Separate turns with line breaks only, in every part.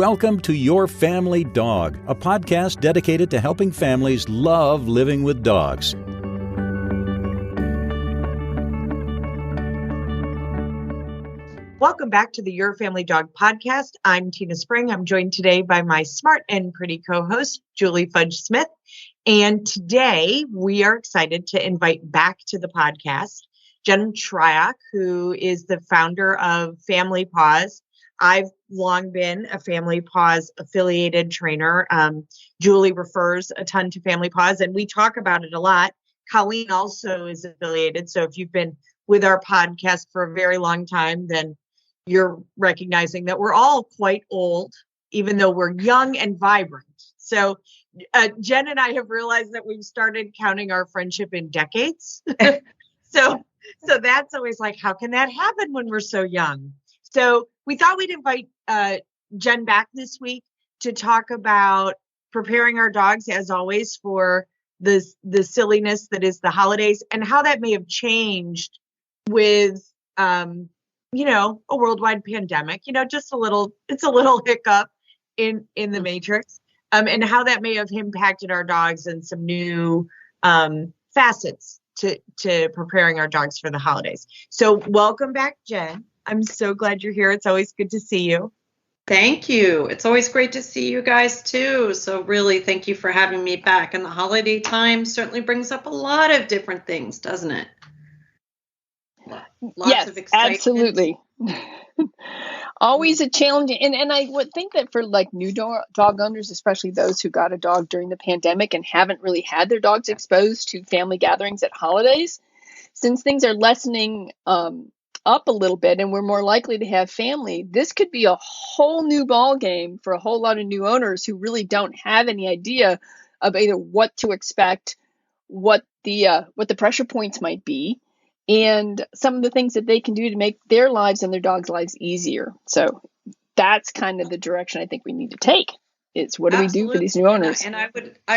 Welcome to Your Family Dog, a podcast dedicated to helping families love living with dogs.
Welcome back to the Your Family Dog podcast. I'm Tina Spring. I'm joined today by my smart and pretty co-host, Julie Fudge Smith. And today we are excited to invite back to the podcast Jen Shryock, who is the founder of Family Paws. I've long been a Family Paws affiliated trainer. Julie refers a ton to Family Paws, and we talk about it a lot. Colleen also is affiliated. So if you've been with our podcast for a very long time, then you're recognizing that we're all quite old, even though we're young and vibrant. So Jen and I have realized that we've started counting our friendship in decades. So that's always like, how can that happen when we're so young? So we thought we'd invite Jen back this week to talk about preparing our dogs, as always, for the silliness that is the holidays and how that may have changed with a worldwide pandemic, just it's a little hiccup in the matrix, and how that may have impacted our dogs and some new facets to preparing our dogs for the holidays. So welcome back, Jen. I'm so glad you're here. It's always good to see you.
Thank you. It's always great to see you guys too. So really, thank you for having me back. And the holiday time certainly brings up a lot of different things, doesn't it?
Lots of excitement. Absolutely. Always a challenge. And I would think that for like new dog owners, especially those who got a dog during the pandemic and haven't really had their dogs exposed to family gatherings at holidays, since things are lessening up a little bit and we're more likely to have family, this could be a whole new ball game for a whole lot of new owners who really don't have any idea of either what to expect, what the pressure points might be, and some of the things that they can do to make their lives and their dogs' lives easier. So that's kind of the direction I think we need to take. Is what do we do for these new owners?
And I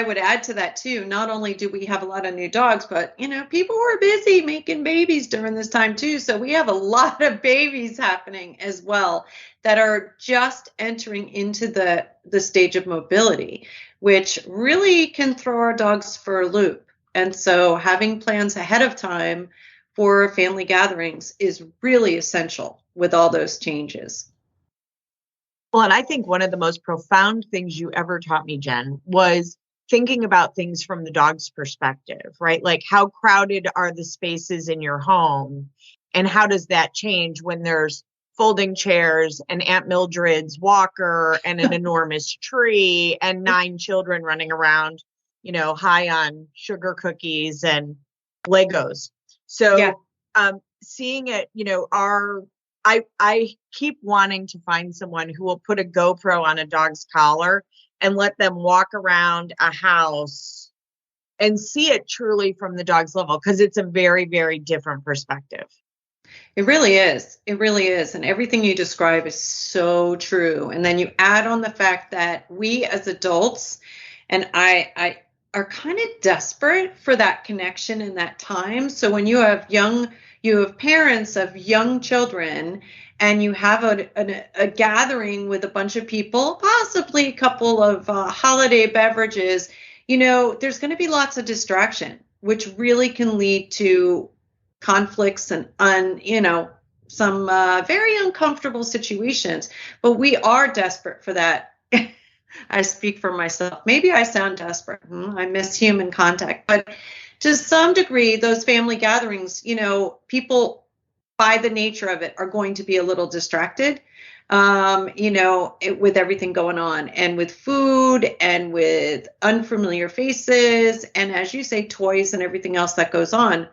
would add to that too. Not only do we have a lot of new dogs, but people were busy making babies during this time too. So we have a lot of babies happening as well that are just entering into the stage of mobility, which really can throw our dogs for a loop. And so having plans ahead of time for family gatherings is really essential with all those changes.
Well, and I think one of the most profound things you ever taught me, Jen, was thinking about things from the dog's perspective, right? Like how crowded are the spaces in your home? And how does that change when there's folding chairs and Aunt Mildred's walker and an enormous tree and 9 children running around, high on sugar cookies and Legos. So seeing it, I keep wanting to find someone who will put a GoPro on a dog's collar and let them walk around a house and see it truly from the dog's level, because it's a very, very different perspective.
It really is. It really is. And everything you describe is so true. And then you add on the fact that we as adults, and I are kind of desperate for that connection in that time. So when you have parents of young children and you have a gathering with a bunch of people, possibly a couple of holiday beverages, there's going to be lots of distraction, which really can lead to conflicts and some very uncomfortable situations. But we are desperate for that. I speak for myself. Maybe I sound desperate. I miss human contact. But to some degree, those family gatherings, people by the nature of it are going to be a little distracted, with everything going on and with food and with unfamiliar faces. And as you say, toys and everything else that goes on,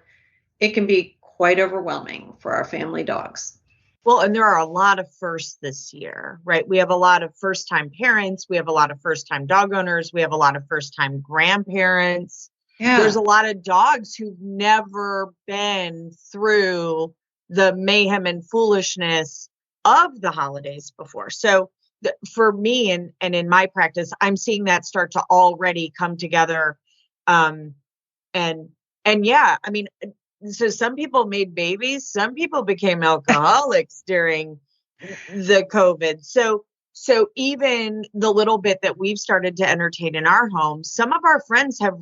it can be quite overwhelming for our family dogs.
Well, and there are a lot of firsts this year, right? We have a lot of first-time parents. We have a lot of first-time dog owners. We have a lot of first-time grandparents. Yeah. There's a lot of dogs who've never been through the mayhem and foolishness of the holidays before. So for me and in my practice, I'm seeing that start to already come together. And yeah, I mean, so some people made babies, some people became alcoholics during the COVID. So So even the little bit that we've started to entertain in our home, some of our friends have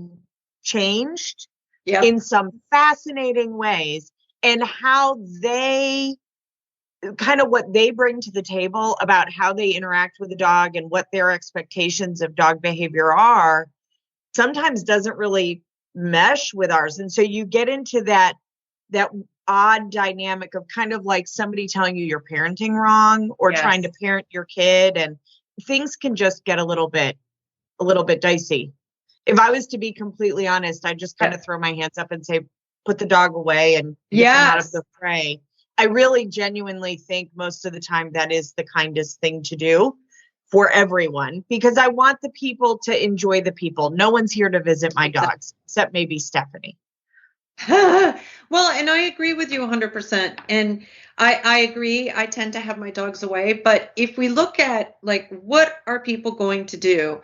changed in some fascinating ways, and how they kind of what they bring to the table about how they interact with the dog and what their expectations of dog behavior are sometimes doesn't really mesh with ours. And so you get into that odd dynamic of kind of like somebody telling you you're parenting wrong or trying to parent your kid, and things can just get a little bit dicey. If I was to be completely honest, I just kind of throw my hands up and say, put the dog away and get them out of the fray. I really genuinely think most of the time that is the kindest thing to do for everyone, because I want the people to enjoy the people. No one's here to visit my dogs, except maybe Stephanie.
Well, and I agree with you 100%. And I agree. I tend to have my dogs away. But if we look at like, what are people going to do?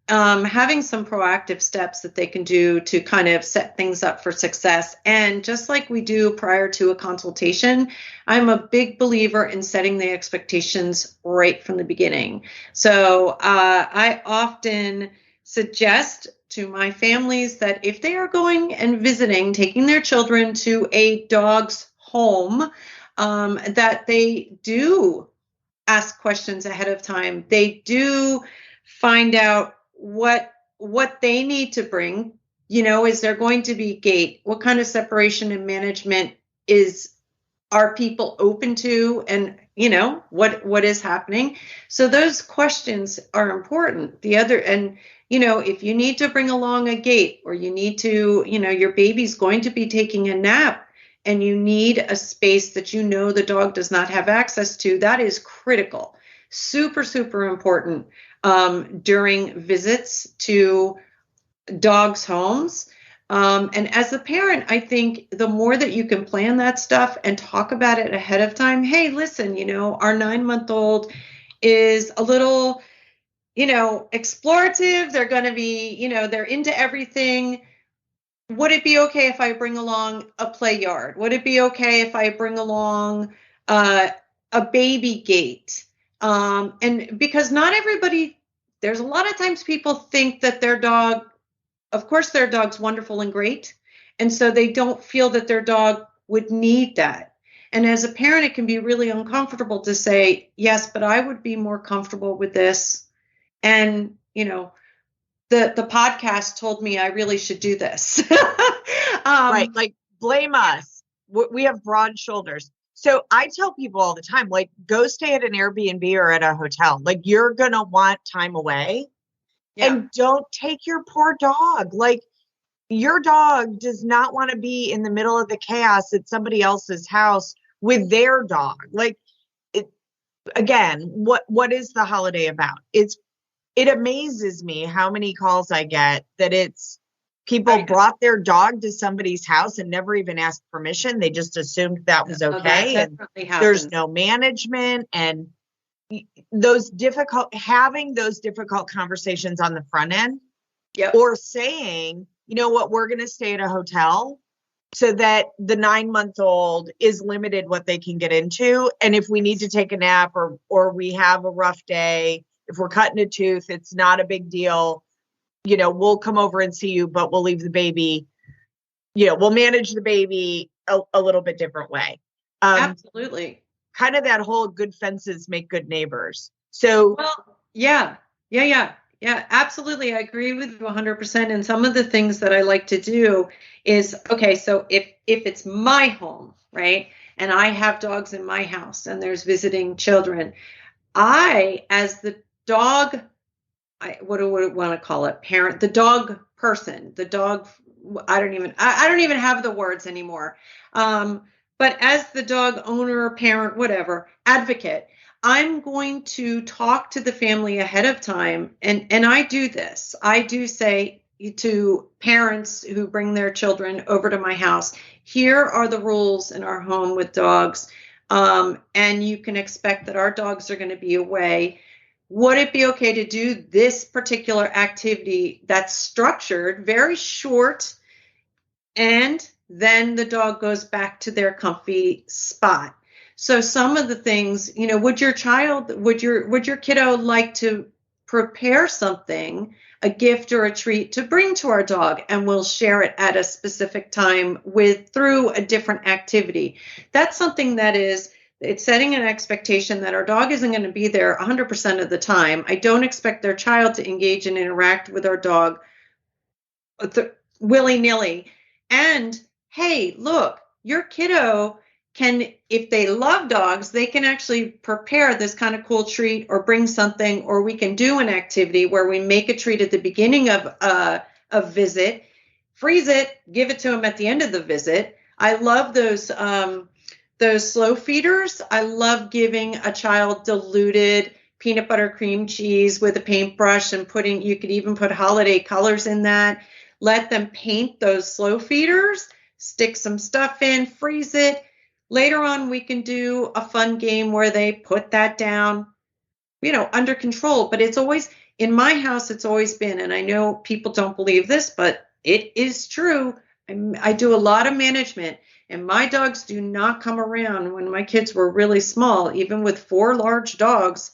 Having some proactive steps that they can do to kind of set things up for success. And just like we do prior to a consultation, I'm a big believer in setting the expectations right from the beginning. So I often suggest to my families that if they are going and visiting, taking their children to a dog's home, that they do ask questions ahead of time. They do find out what they need to bring. You know, is there going to be gate? What kind of separation and management are people open to? And you know, what is happening? So those questions are important. And you know, if you need to bring along a gate, or you need to, you know, your baby's going to be taking a nap and you need a space that you know the dog does not have access to, that is critical. Super, super important during visits to dogs' homes. And as a parent, I think the more that you can plan that stuff and talk about it ahead of time. Hey, listen, you know, our 9-month-old is a little, you know, explorative. They're going to be, you know, they're into everything. Would it be okay if I bring along a play yard? Would it be okay if I bring along a baby gate? And because not everybody, there's a lot of times people think that their dog, of course, their dog's wonderful and great. And so they don't feel that their dog would need that. And as a parent, it can be really uncomfortable to say, yes, but I would be more comfortable with this. And, you know, the podcast told me I really should do this.
Right. Like, blame us. We have broad shoulders. So I tell people all the time, like, go stay at an Airbnb or at a hotel. Like, you're going to want time away. And don't take your poor dog. Like, your dog does not want to be in the middle of the chaos at somebody else's house with their dog. Like, again, what is the holiday about? It amazes me how many calls I get that it's people brought their dog to somebody's house and never even asked permission. They just assumed that was okay.
That
and there's no management, and having those difficult conversations on the front end, or saying, you know what, we're going to stay at a hotel so that the 9-month-old is limited what they can get into. And if we need to take a nap or we have a rough day, if we're cutting a tooth, it's not a big deal. You know, we'll come over and see you, but we'll leave the baby, you know, we'll manage the baby a little bit different way.
Absolutely.
Kind of that whole good fences make good neighbors. So,
well, yeah, absolutely. I agree with you 100%. And some of the things that I like to do is, okay, so if it's my home, right, and I have dogs in my house and there's visiting children, I, as the dog, what do I want to call it? Parent, the dog person, the dog, I don't even have the words anymore. But as the dog owner, parent, whatever, advocate, I'm going to talk to the family ahead of time. And I do this. I do say to parents who bring their children over to my house, here are the rules in our home with dogs. And you can expect that our dogs are going to be away. Would it be okay to do this particular activity that's structured, very short, and then the dog goes back to their comfy spot? So some of the things, would your kiddo like to prepare something, a gift or a treat to bring to our dog, and we'll share it at a specific time through a different activity. That's something it's setting an expectation that our dog isn't going to be there 100% of the time. I don't expect their child to engage and interact with our dog willy-nilly. And hey, look, your kiddo can, if they love dogs, they can actually prepare this kind of cool treat or bring something, or we can do an activity where we make a treat at the beginning of a visit, freeze it, give it to them at the end of the visit. I love those slow feeders. I love giving a child diluted peanut butter cream cheese with a paintbrush and you could even put holiday colors in that. Let them paint those slow feeders, stick some stuff in, freeze it. Later on, we can do a fun game where they put that down, under control. But it's always, in my house, it's always been, and I know people don't believe this, but it is true. I do a lot of management, and my dogs do not come around. When my kids were really small, even with 4 large dogs,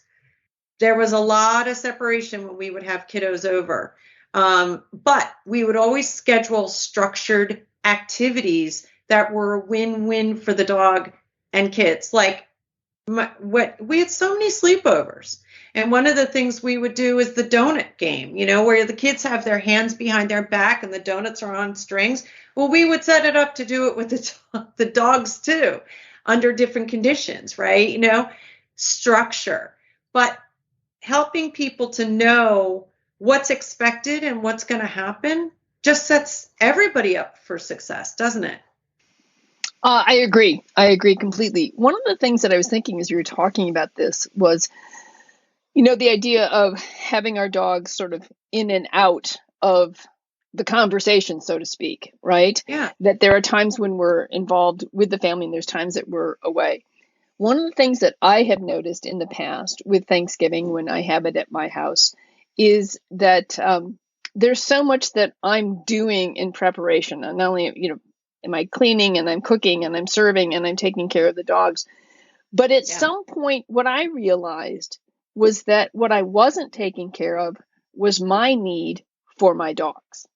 there was a lot of separation when we would have kiddos over. But we would always schedule structured activities that were a win-win for the dog and kids. Like we had so many sleepovers. And one of the things we would do is the donut game, where the kids have their hands behind their back and the donuts are on strings. Well, we would set it up to do it with the dogs too, under different conditions, right? Structure. But helping people to know what's expected and what's going to happen just sets everybody up for success, doesn't it?
I agree. I agree completely. One of the things that I was thinking as you were talking about this was, the idea of having our dogs sort of in and out of the conversation, so to speak, right?
Yeah.
That there are times when we're involved with the family and there's times that we're away. One of the things that I have noticed in the past with Thanksgiving when I have it at my house is that there's so much that I'm doing in preparation. And not only, am I cleaning and I'm cooking and I'm serving and I'm taking care of the dogs. But at some point, what I realized was that what I wasn't taking care of was my need for my dogs.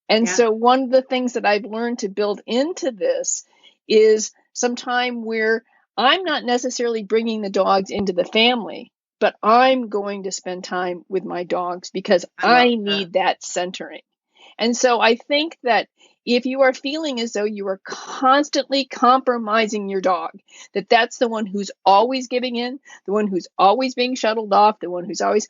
And so one of the things that I've learned to build into this is some time where I'm not necessarily bringing the dogs into the family, but I'm going to spend time with my dogs because I need that centering. And so I think that if you are feeling as though you are constantly compromising your dog, that's the one who's always giving in, the one who's always being shuttled off, the one who's always,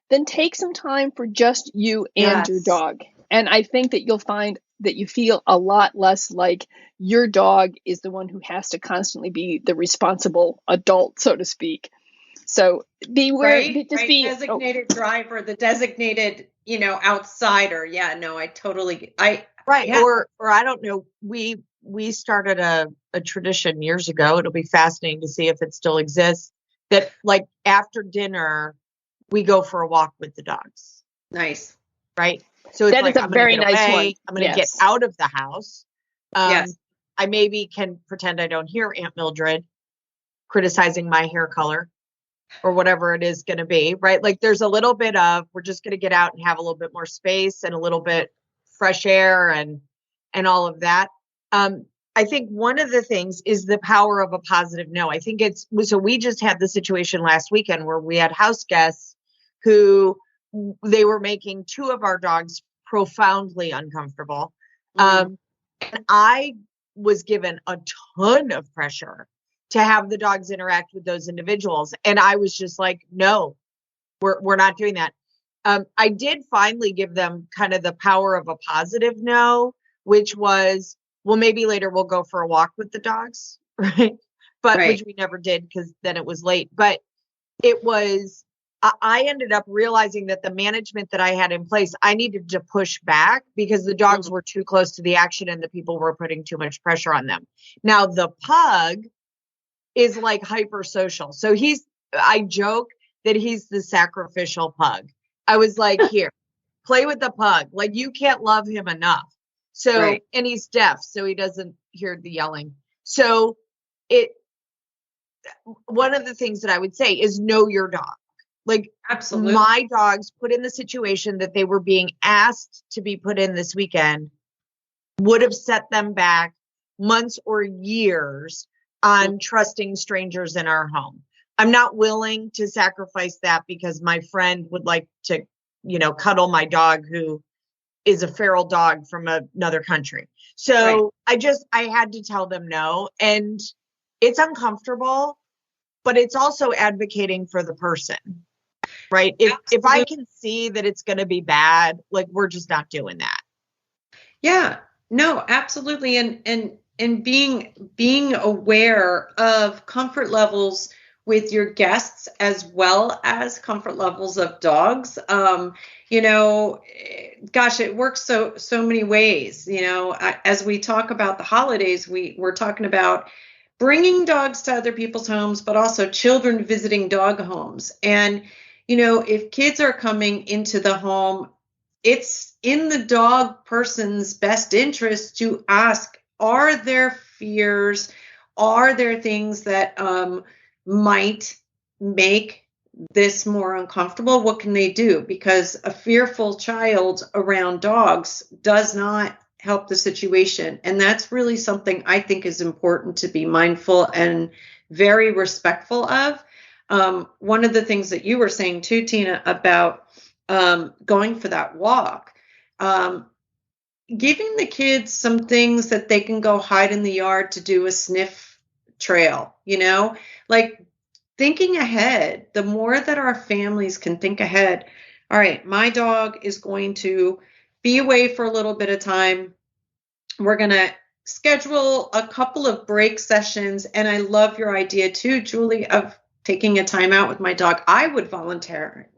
then take some time for just you and your dog. And I think that you'll find that you feel a lot less like your dog is the one who has to constantly be the responsible adult, so to speak. So
designated driver, the designated, outsider. Yeah, no, I totally,
Or I don't know. We started a tradition years ago. It'll be fascinating to see if it still exists, that like after dinner, we go for a walk with the dogs.
Nice.
Right. So it's
that
like,
is a very nice one.
I'm going to get out of the house. I maybe can pretend I don't hear Aunt Mildred criticizing my hair color or whatever it is going to be. Right. Like there's a little bit of, we're just going to get out and have a little bit more space and a little bit fresh air and all of that. I think one of the things is the power of a positive no. I think so we just had the situation last weekend where we had house guests who they were making 2 of our dogs profoundly uncomfortable. And I was given a ton of pressure to have the dogs interact with those individuals. And I was just like, no, we're not doing that. I did finally give them kind of the power of a positive no, which was, well, maybe later we'll go for a walk with the dogs. Right. But which we never did because then it was late. But it was, I ended up realizing that the management that I had in place, I needed to push back because the dogs were too close to the action and the people were putting too much pressure on them. Now the pug is like hyper social. So I joke that he's the sacrificial pug. I was like, here, play with the pug. Like you can't love him enough. So, and he's deaf, so he doesn't hear the yelling. So one of the things that I would say is know your dog. Like,
Absolutely.
my dogs put in the situation that they were being asked to be put in this weekend would have set them back months or years on trusting strangers in our home. I'm not willing to sacrifice that because my friend would like to, cuddle my dog who is a feral dog from another country. So I had to tell them no. And it's uncomfortable, but it's also advocating for the person, right? If I can see that it's going to be bad, like, we're just not doing that.
Yeah, no, absolutely. And being aware of comfort levels with your guests as well as comfort levels of dogs. Gosh, it works so many ways. As we talk about the holidays, we're talking about bringing dogs to other people's homes, but also children visiting dog homes. And, if kids are coming into the home, it's in the dog person's best interest to ask, are there fears? Are there things that might make this more uncomfortable? What can they do? Because a fearful child around dogs does not help the situation. And that's really something I think is important to be mindful and very respectful of. One of the things that you were saying too, Tina, about going for that walk, giving the kids some things that they can go hide in the yard to do a sniff trail, like thinking ahead. The more that our families can think ahead, all right, my dog is going to be away for a little bit of time. We're going to schedule a couple of break sessions. And I love your idea too, Julie, of taking a time out with my dog. I would volunteer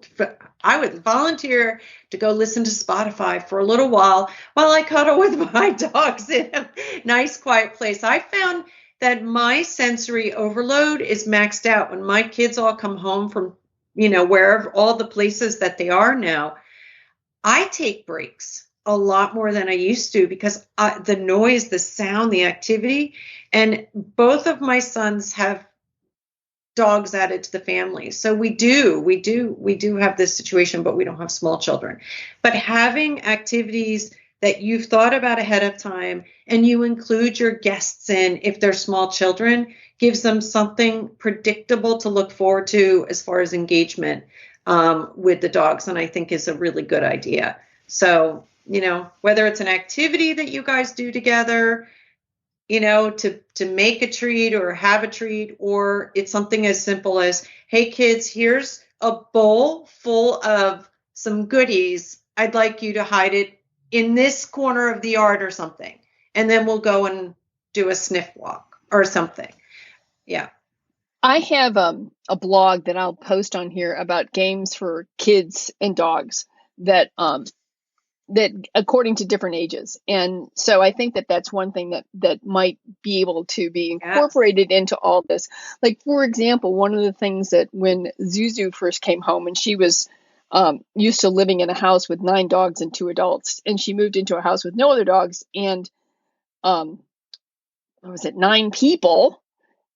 to go listen to Spotify for a little while I cuddle with my dogs in a nice, quiet place. I found that my sensory overload is maxed out when my kids all come home from, wherever, all the places that they are now. I take breaks a lot more than I used to because the noise, the sound, the activity, and both of my sons have dogs added to the family. So we do have this situation, but we don't have small children. But having activities that you've thought about ahead of time and you include your guests in, if they're small children, gives them something predictable to look forward to as far as engagement with the dogs. And I think is a really good idea. So, whether it's an activity that you guys do together, to make a treat or have a treat, or it's something as simple as, hey kids, here's a bowl full of some goodies. I'd like you to hide it in this corner of the yard or something. And then we'll go and do a sniff walk or something. Yeah.
I have a blog that I'll post on here about games for kids and dogs that according to different ages. And so I think that that's one thing that might be able to be incorporated into all this. Like, for example, one of the things that when Zuzu first came home and she was used to living in a house with 9 dogs and 2 adults, and she moved into a house with no other dogs and 9 people,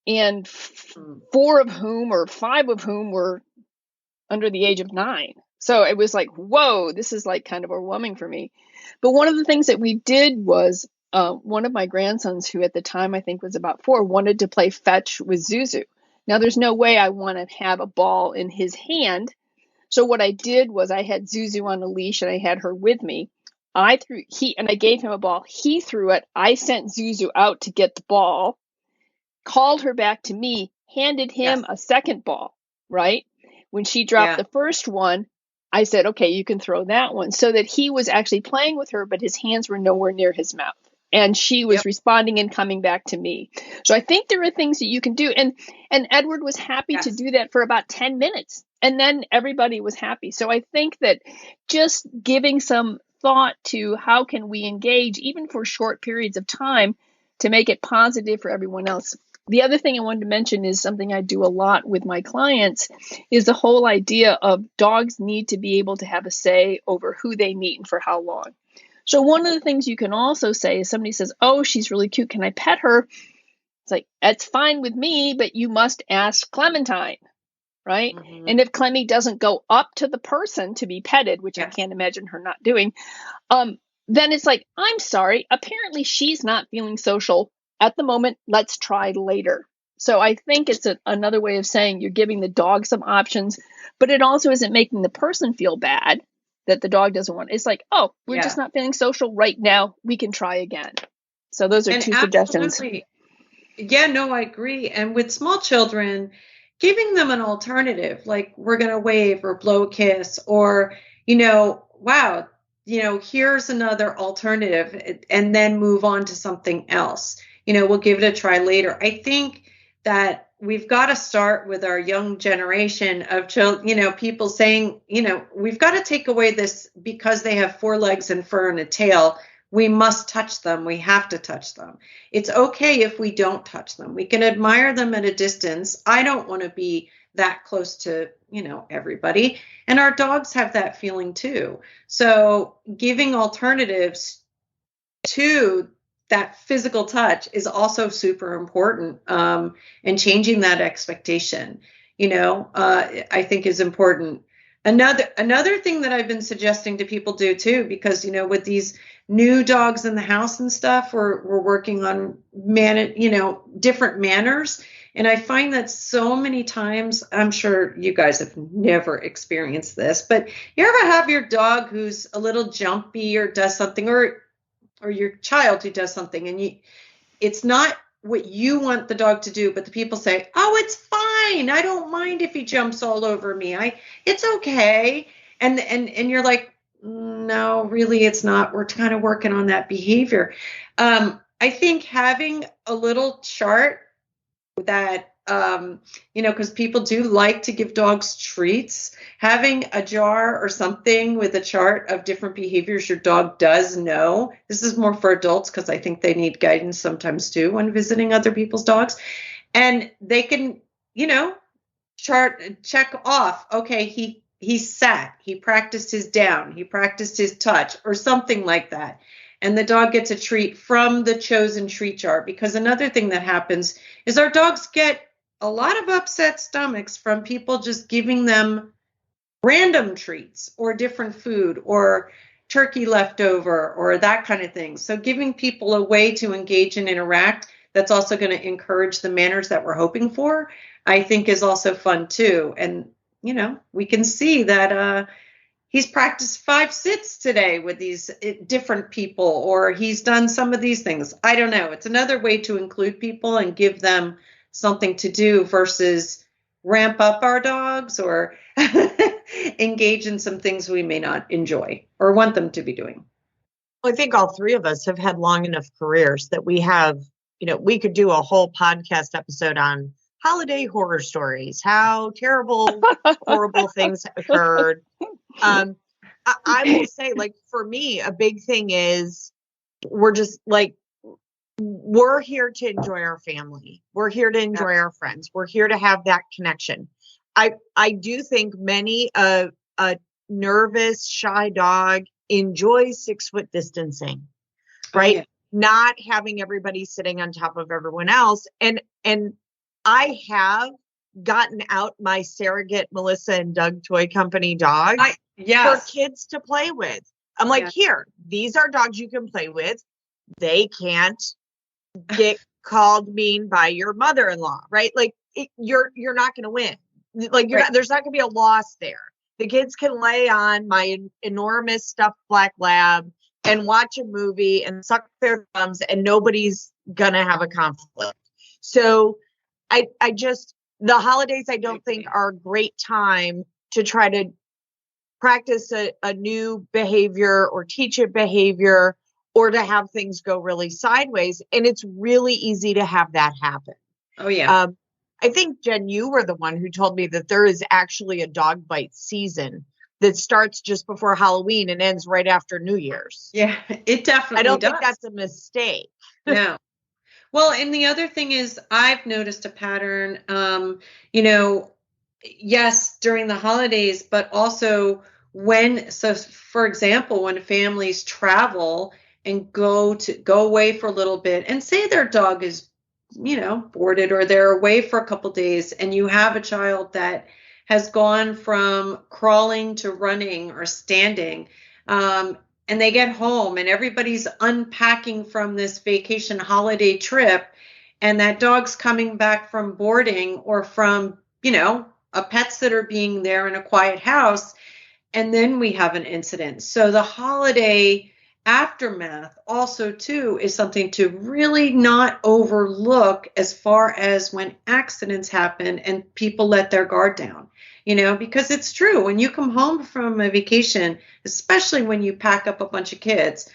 and 4 of whom or 5 of whom were under the age of 9. So it was like, whoa, this is like kind of overwhelming for me. But one of the things that we did was one of my grandsons, who at the time I think was about 4, wanted to play fetch with Zuzu. Now there's no way I want to have a ball in his hand. So what I did was I had Zuzu on a leash and I had her with me. I gave him a ball. He threw it. I sent Zuzu out to get the ball, called her back to me, handed him a second ball, right? When she dropped the first one, I said, okay, you can throw that one, so that he was actually playing with her, but his hands were nowhere near his mouth. And she was responding and coming back to me. So I think there are things that you can do. And Edward was happy to do that for about 10 minutes. And then everybody was happy. So I think that just giving some thought to how can we engage, even for short periods of time, to make it positive for everyone else. The other thing I wanted to mention is something I do a lot with my clients is the whole idea of dogs need to be able to have a say over who they meet and for how long. So one of the things you can also say is somebody says, oh, she's really cute. Can I pet her? It's like, that's fine with me, but you must ask Clementine, right?
Mm-hmm.
And if Clemmy doesn't go up to the person to be petted, which I
Yes.
can't imagine her not doing, then it's like, I'm sorry, apparently she's not feeling social at the moment. Let's try later. So I think it's another way of saying you're giving the dog some options, but it also isn't making the person feel bad that the dog doesn't want. It's like, oh, we're just not feeling social right now. We can try again. So those are two suggestions.
Yeah, no, I agree. And with small children, giving them an alternative, like we're going to wave or blow a kiss, or, wow, here's another alternative, and then move on to something else. We'll give it a try later. I think that we've got to start with our young generation of children, people saying, we've got to take away this because they have 4 legs and fur and a tail. We must touch them. We have to touch them. It's okay if we don't touch them. We can admire them at a distance. I don't want to be that close to, everybody. And our dogs have that feeling too. So giving alternatives to that physical touch is also super important. And changing that expectation, I think is important. Another thing that I've been suggesting to people do too, because, with these new dogs in the house and stuff, we're working on different manners. And I find that so many times, I'm sure you guys have never experienced this, but you ever have your dog who's a little jumpy or does something, or your child who does something, and it's not what you want the dog to do, but the people say, oh, it's fine. I don't mind if he jumps all over me. It's okay. And you're like, no, really, it's not. We're kind of working on that behavior. I think having a little chart that, because people do like to give dogs treats, having a jar or something with a chart of different behaviors your dog does know. This is more for adults because I think they need guidance sometimes too when visiting other people's dogs. And they can, check off, okay, he sat, he practiced his down, he practiced his touch, or something like that. And the dog gets a treat from the chosen treat jar. Because another thing that happens is our dogs get a lot of upset stomachs from people just giving them random treats or different food or turkey leftover or that kind of thing. So giving people a way to engage and interact that's also going to encourage the manners that we're hoping for, I think is also fun too. And, we can see that he's practiced 5 sits today with these different people, or he's done some of these things. I don't know. It's another way to include people and give them something to do versus ramp up our dogs or engage in some things we may not enjoy or want them to be doing.
Well, I think all 3 of us have had long enough careers that we have, we could do a whole podcast episode on holiday horror stories, how terrible, horrible things occurred. I will say, like, for me, a big thing is we're just like, we're here to enjoy our family. We're here to enjoy our friends. We're here to have that connection. I do think many a nervous, shy dog enjoys 6-foot distancing, right? Oh, yeah. Not having everybody sitting on top of everyone else. And I have gotten out my surrogate Melissa and Doug Toy Company dogs for kids to play with. I'm like, here, these are dogs you can play with. They can't get called mean by your mother-in-law, right? Like you're not going to win. Like there's not going to be a loss there. The kids can lay on my enormous stuffed black lab and watch a movie and suck their thumbs, and nobody's going to have a conflict. So I just, the holidays, I don't think are a great time to try to practice a new behavior or teach a behavior or to have things go really sideways. And it's really easy to have that happen.
Oh, yeah.
I think, Jen, you were the one who told me that there is actually a dog bite season that starts just before Halloween and ends right after New Year's.
Yeah, it definitely
I don't
does.
think that's a mistake.
No. Well, and the other thing is I've noticed a pattern, yes, during the holidays, but also for example, when families travel and go away for a little bit and say their dog is, boarded or they're away for a couple days, and you have a child that has gone from crawling to running or standing, and they get home and everybody's unpacking from this vacation holiday trip, and that dog's coming back from boarding or from, a pet sitter being there in a quiet house, and then we have an incident. So the holiday aftermath also too is something to really not overlook as far as when accidents happen and people let their guard down, because it's true. When you come home from a vacation, especially when you pack up a bunch of kids,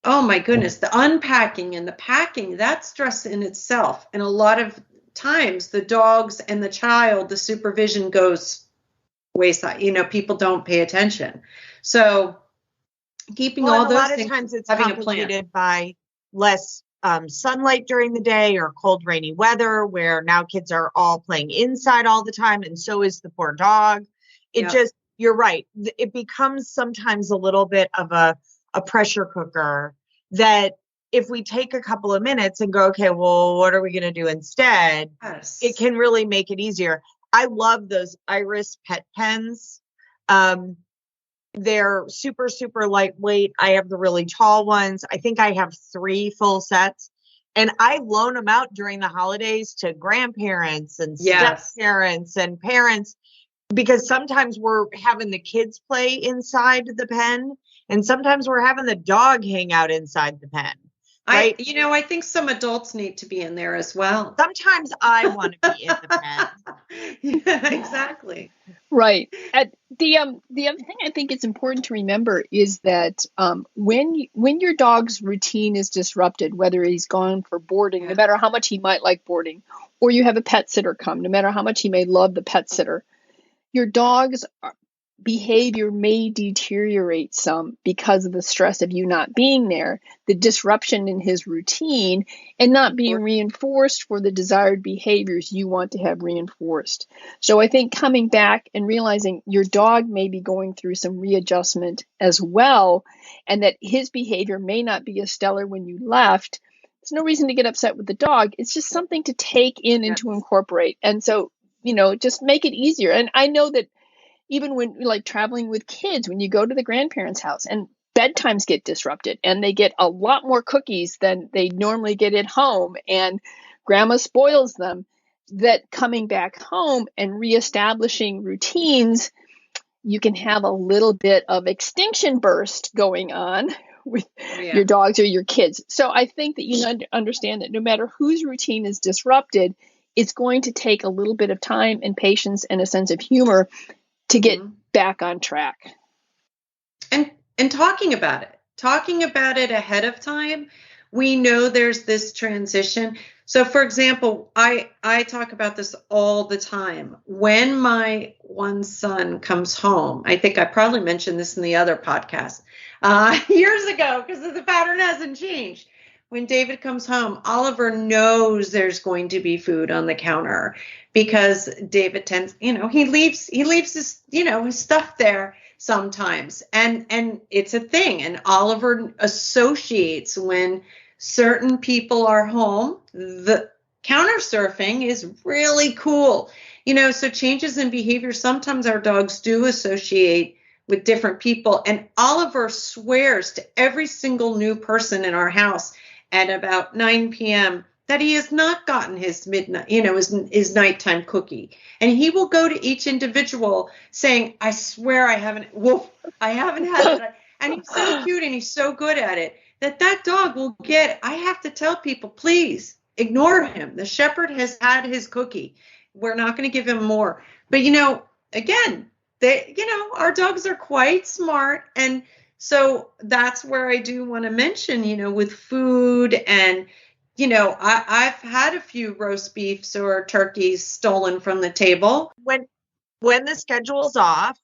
oh my goodness, the unpacking and the packing, that's stress in itself. And a lot of times the dogs and the child, the supervision goes wayside. People don't pay attention. So keeping all those things,
a lot of times it's
having
complicated by less sunlight during the day or cold, rainy weather, where now kids are all playing inside all the time, and so is the poor dog. You're right. It becomes sometimes a little bit of a pressure cooker that if we take a couple of minutes and go, okay, well, what are we going to do instead?
Yes.
It can really make it easier. I love those Iris pet pens. They're super, super lightweight. I have the really tall ones. I think I have 3 full sets, and I loan them out during the holidays to grandparents and step-parents and parents, because sometimes we're having the kids play inside the pen, and sometimes we're having the dog hang out inside the pen. Right?
I think some adults need to be in there as well.
Sometimes I want to be in the pen.
Yeah, exactly.
Right. The other thing I think it's important to remember is that when your dog's routine is disrupted, whether he's gone for boarding, no matter how much he might like boarding, or you have a pet sitter come, no matter how much he may love the pet sitter, your dog's behavior may deteriorate some because of the stress of you not being there, the disruption in his routine, and not being reinforced for the desired behaviors you want to have reinforced. So I think coming back and realizing your dog may be going through some readjustment as well, and that his behavior may not be as stellar when you left, there's no reason to get upset with the dog. It's just something to take in and to incorporate. And so, just make it easier. And I know that even when traveling with kids, when you go to the grandparents' house and bedtimes get disrupted and they get a lot more cookies than they normally get at home and grandma spoils them, that coming back home and reestablishing routines, you can have a little bit of extinction burst going on with your dogs or your kids. So I think that you understand that no matter whose routine is disrupted, it's going to take a little bit of time and patience and a sense of humor to get back on track.
And talking about it ahead of time. We know there's this transition. So for example, I talk about this all the time. When my one son comes home, I think I probably mentioned this in the other podcast years ago, because the pattern hasn't changed. When David comes home, Oliver knows there's going to be food on the counter, because David tends, he leaves his, his stuff there sometimes. And it's a thing. And Oliver associates when certain people are home, the counter surfing is really cool. So changes in behavior, sometimes our dogs do associate with different people. And Oliver swears to every single new person in our house at about 9 p.m. that he has not gotten his midnight, his nighttime cookie. And he will go to each individual saying, I swear I haven't had it. And he's so cute and he's so good at it that dog will get, I have to tell people, please ignore him. The shepherd has had his cookie. We're not going to give him more. But, again, our dogs are quite smart. And so that's where I do want to mention, with food and, I've had a few roast beefs or turkeys stolen from the table.
When the schedule's off,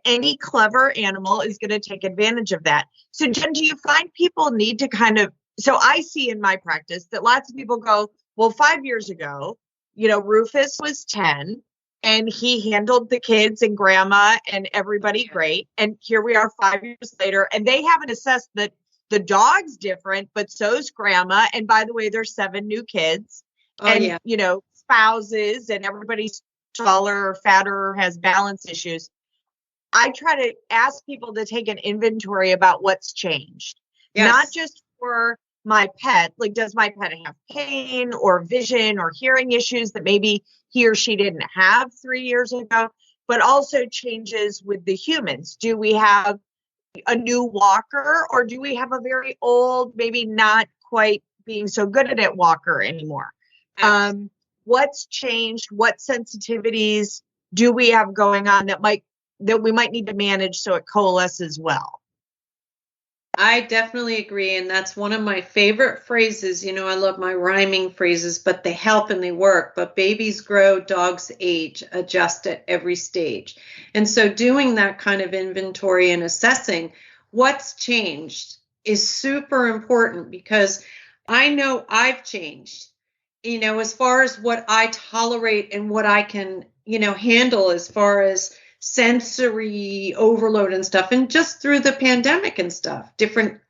any clever animal is going to take advantage of that. So Jen, do you find people need to so I see in my practice that lots of people go, well, 5 years ago, Rufus was 10 and he handled the kids and grandma and everybody great. And here we are 5 years later, and they haven't assessed that the dog's different, but so's grandma. And by the way, there's 7 new kids and, spouses, and everybody's taller or fatter or has balance issues. I try to ask people to take an inventory about what's changed, not just for my pet. Like, does my pet have pain or vision or hearing issues that maybe he or she didn't have 3 years ago, but also changes with the humans? Do we have a new walker, or do we have a very old, maybe not quite being so good at it walker anymore? What's changed? What sensitivities do we have going on that we might need to manage so it coalesces well?
I definitely agree. And that's one of my favorite phrases. I love my rhyming phrases, but they help and they work. But babies grow, dogs age, adjust at every stage. And so doing that kind of inventory and assessing what's changed is super important, because I know I've changed, as far as what I tolerate and what I can, handle as far as sensory overload and stuff, and just through the pandemic and stuff, different,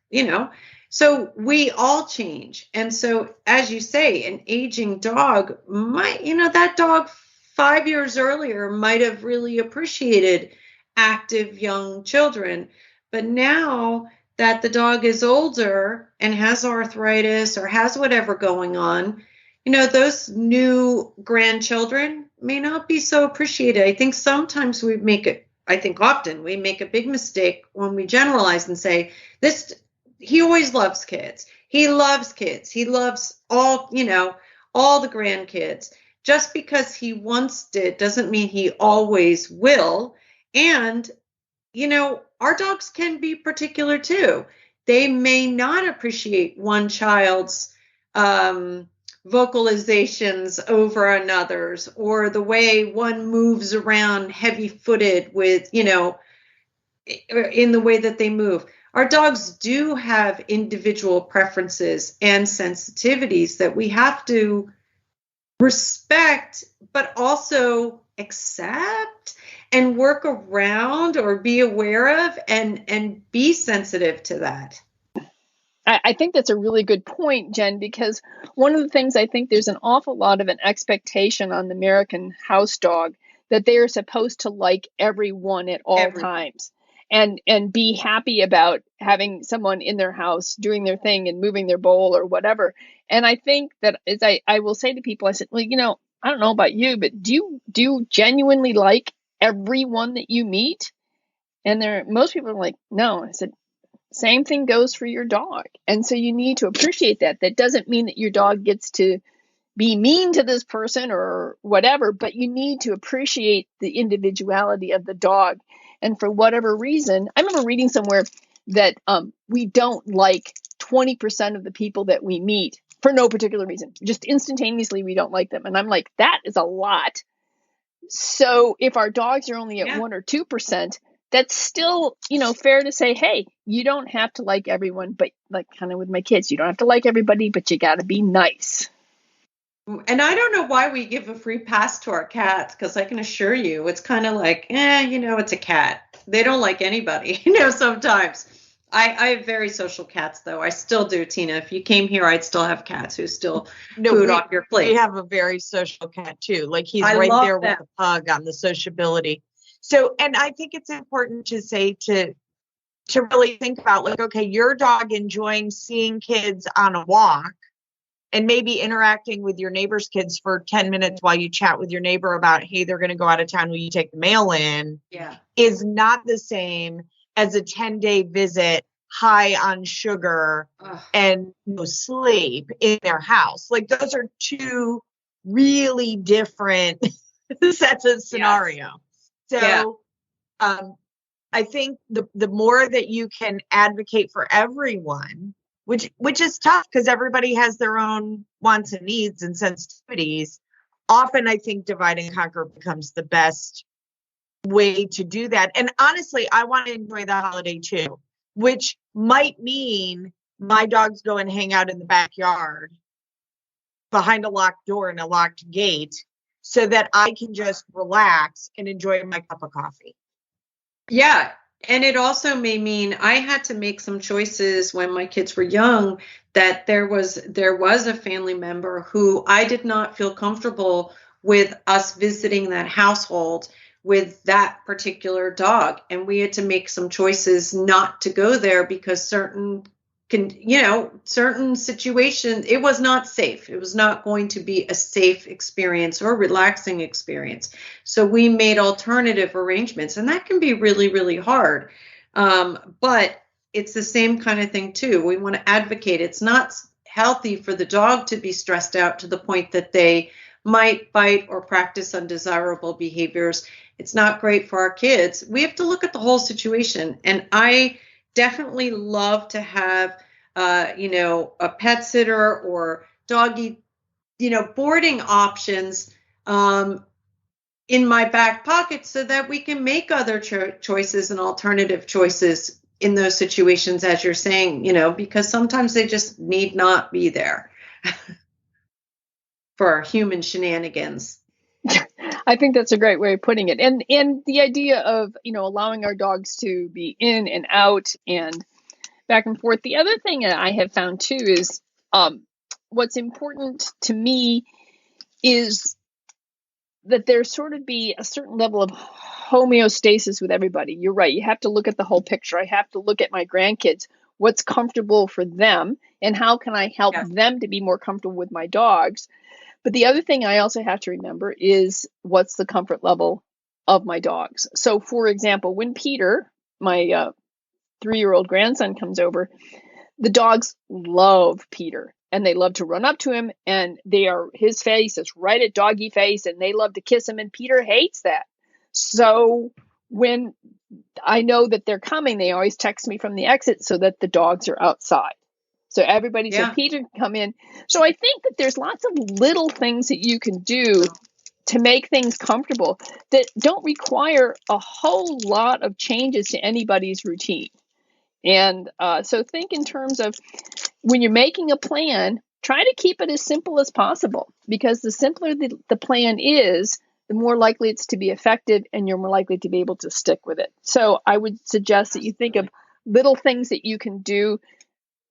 so we all change. And so, as you say, an aging dog might, that dog 5 years earlier might have really appreciated active young children. But now that the dog is older and has arthritis or has whatever going on, those new grandchildren may not be so appreciated. I think sometimes often we make a big mistake when we generalize and say, he always loves kids. He loves kids. He loves all the grandkids. Just because he once did doesn't mean he always will. And, our dogs can be particular too. They may not appreciate one child's, vocalizations over another's, or the way one moves around heavy-footed with, in the way that they move. Our dogs do have individual preferences and sensitivities that we have to respect, but also accept and work around or be aware of, and be sensitive to that.
I think that's a really good point, Jen, because one of the things I think there's an awful lot of an expectation on the American house dog that they are supposed to like everyone at all times and be happy about having someone in their house doing their thing and moving their bowl or whatever. And I think that as I will say to people, I said, well, I don't know about you, but do you genuinely like everyone that you meet? And most people are like, no. I said, same thing goes for your dog. And so you need to appreciate that. That doesn't mean that your dog gets to be mean to this person or whatever, but you need to appreciate the individuality of the dog. And for whatever reason, I remember reading somewhere that we don't like 20% of the people that we meet for no particular reason. Just instantaneously, we don't like them. And I'm like, that is a lot. So if our dogs are only at 1 or 2%, that's still, fair to say, hey, you don't have to like everyone, but like kind of with my kids, you don't have to like everybody, but you got to be nice.
And I don't know why we give a free pass to our cats, because I can assure you it's kind of like, it's a cat. They don't like anybody, sometimes. I have very social cats, though. I still do, Tina. If you came here, I'd still have cats who still food off your plate.
We have a very social cat, too. Like, he's right there with the pug on the sociability. So, and I think it's important to say to really think about, like, okay, your dog enjoying seeing kids on a walk and maybe interacting with your neighbor's kids for 10 minutes while you chat with your neighbor about, hey, they're going to go out of town, will you take the mail in?
Yeah.
Is not the same as a 10-day visit high on sugar and no sleep in their house. Like, those are two really different sets of scenario. So I think the more that you can advocate for everyone, which is tough because everybody has their own wants and needs and sensitivities, often I think divide and conquer becomes the best way to do that. And honestly, I want to enjoy the holiday too, which might mean my dogs go and hang out in the backyard behind a locked door and a locked gate so that I can just relax and enjoy my cup of coffee.
Yeah. And it also may mean I had to make some choices when my kids were young, that there was a family member who I did not feel comfortable with us visiting that household with that particular dog. And we had to make some choices not to go there because certain situations, it was not safe. It was not going to be a safe experience or relaxing experience. So we made alternative arrangements, and that can be really, really hard. But it's the same kind of thing too. We want to advocate. It's not healthy for the dog to be stressed out to the point that they might bite or practice undesirable behaviors. It's not great for our kids. We have to look at the whole situation. And I definitely love to have, a pet sitter or doggy, boarding options in my back pocket so that we can make other choices and alternative choices in those situations, as you're saying, because sometimes they just need not be there for our human shenanigans.
I think that's a great way of putting it. And the idea of, allowing our dogs to be in and out and back and forth. The other thing that I have found too is what's important to me is that there sort of be a certain level of homeostasis with everybody. You're right. You have to look at the whole picture. I have to look at my grandkids, what's comfortable for them, and how can I help them to be more comfortable with my dogs. But the other thing I also have to remember is what's the comfort level of my dogs. So, for example, when Peter, my 3-year-old grandson, comes over, the dogs love Peter and they love to run up to him, and his face is right at doggy face and they love to kiss him, and Peter hates that. So when I know that they're coming, they always text me from the exit so that the dogs are outside. So everybody said, Peter can come in. So I think that there's lots of little things that you can do to make things comfortable that don't require a whole lot of changes to anybody's routine. And so think in terms of when you're making a plan, try to keep it as simple as possible, because the simpler the plan is, the more likely it's to be effective and you're more likely to be able to stick with it. So I would suggest that you think of little things that you can do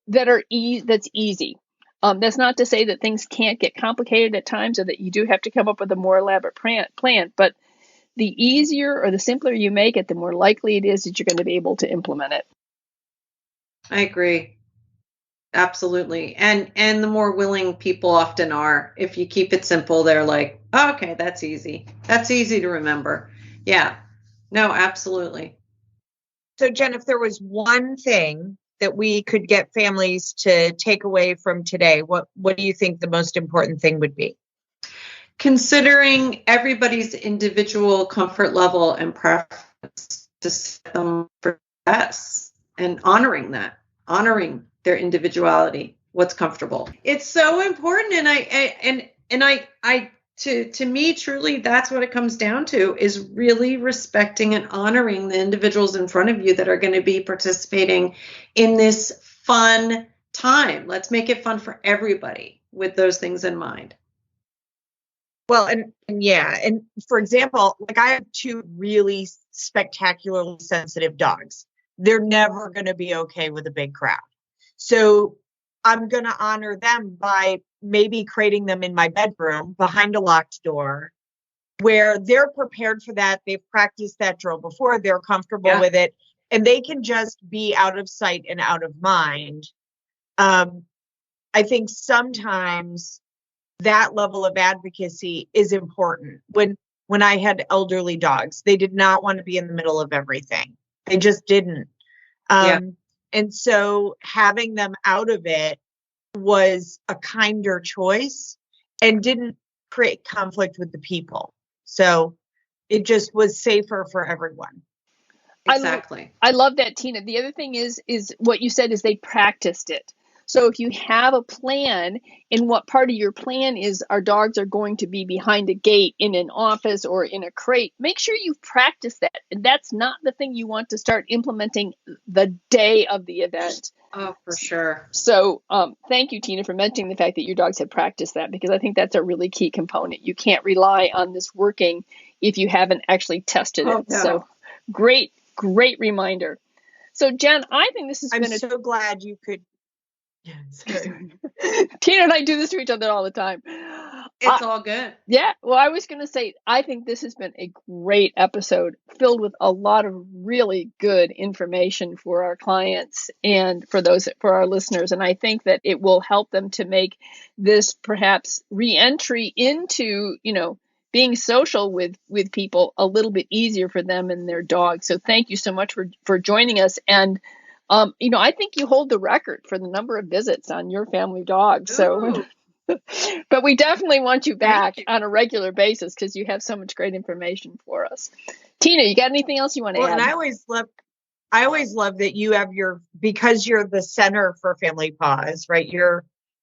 that are that's easy. That's not to say that things can't get complicated at times or that you do have to come up with a more elaborate plan, but the easier or the simpler you make it, the more likely it is that you're going to be able to implement it.
I agree. Absolutely. And the more willing people often are. If you keep it simple, they're like, oh, okay, that's easy. That's easy to remember. Yeah. No, absolutely.
So Jen, if there was one thing that we could get families to take away from today, what do you think the most important thing would be?
Considering everybody's individual comfort level and preference to set them for success, and honoring their individuality, what's comfortable. It's so important. And to me, truly, that's what it comes down to, is really respecting and honoring the individuals in front of you that are going to be participating in this fun time. Let's make it fun for everybody with those things in mind.
Well, and for example, like I have 2 really spectacularly sensitive dogs. They're never going to be okay with a big crowd. So I'm going to honor them by maybe creating them in my bedroom behind a locked door where they're prepared for that. They've practiced that drill before. They're comfortable with it, and they can just be out of sight and out of mind. I think sometimes that level of advocacy is important. When I had elderly dogs, they did not want to be in the middle of everything. They just didn't. And so having them out of it was a kinder choice and didn't create conflict with the people. So it just was safer for everyone.
Exactly.
I love that, Tina. The other thing is what you said is they practiced it. So if you have a plan, and what part of your plan is our dogs are going to be behind a gate in an office or in a crate, make sure you practice that. And that's not the thing you want to start implementing the day of the event.
Oh, for sure.
So thank you, Tina, for mentioning the fact that your dogs had practiced that, because I think that's a really key component. You can't rely on this working if you haven't actually tested it. No. So great Great reminder. So, Jen, I think this has
I'm
been
so glad you could. Yeah, sorry.
Tina and I do this to each other all the time.
It's all good.
Yeah, well, I was going to say, I think this has been a great episode filled with a lot of really good information for our clients and for our listeners. And I think that it will help them to make this perhaps re-entry into, being social with people a little bit easier for them and their dogs. So thank you so much for joining us. And I think you hold the record for the number of visits on Your Family Dog. So, but we definitely want you back on a regular basis because you have so much great information for us. Tina, you got anything else you want to add?
And I always love that you have because you're the center for Family Paws, right?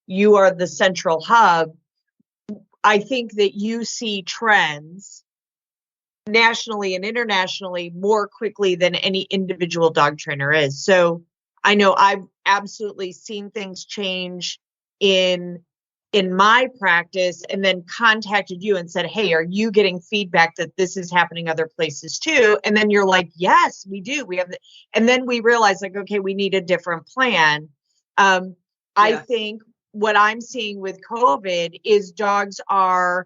You are the central hub. I think that you see trends nationally and internationally more quickly than any individual dog trainer is. So I know I've absolutely seen things change in my practice and then contacted you and said, hey, are you getting feedback that this is happening other places too? And then you're like, yes, we do. We have, and then we realize like, okay, we need a different plan. I think what I'm seeing with COVID is dogs are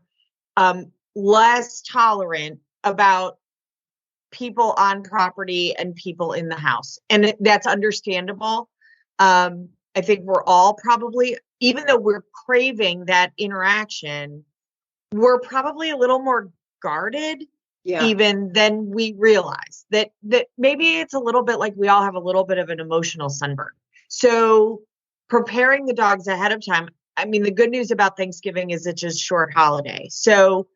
less tolerant about people on property and people in the house. And that's understandable. I think we're all probably, even though we're craving that interaction, we're probably a little more guarded even than we realize that maybe it's a little bit like we all have a little bit of an emotional sunburn. So preparing the dogs ahead of time. I mean, the good news about Thanksgiving is it's just short holiday. So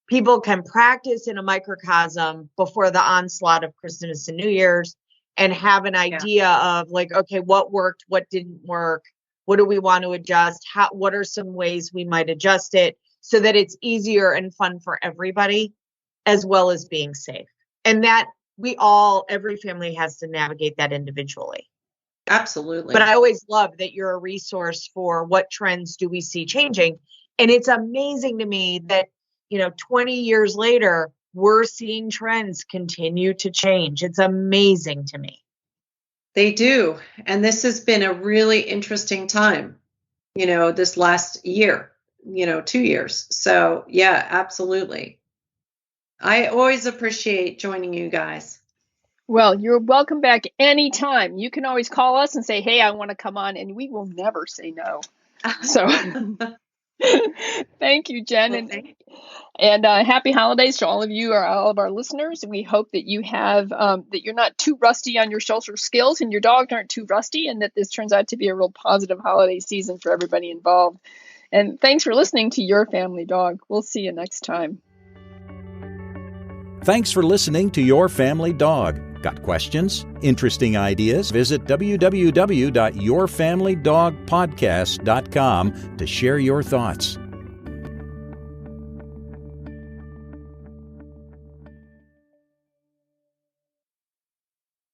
people can practice in a microcosm before the onslaught of Christmas and New Year's and have an idea of like, okay, what worked, what didn't work, what do we want to adjust, what are some ways we might adjust it so that it's easier and fun for everybody as well as being safe. And that every family has to navigate that individually.
Absolutely.
But I always love that you're a resource for what trends do we see changing. And it's amazing to me that 20 years later, we're seeing trends continue to change. It's amazing to me.
They do. And this has been a really interesting time, this last year, 2 years. So yeah, absolutely. I always appreciate joining you guys.
Well, you're welcome back anytime. You can always call us and say, hey, I want to come on, and we will never say no. So thank you, Jen. And happy holidays to all of you or all of our listeners. And we hope that you have, that you're not too rusty on your social skills and your dogs aren't too rusty, and that this turns out to be a real positive holiday season for everybody involved. And thanks for listening to Your Family Dog. We'll see you next time.
Thanks for listening to Your Family Dog. Got questions? Interesting ideas? Visit www.yourfamilydogpodcast.com to share your thoughts.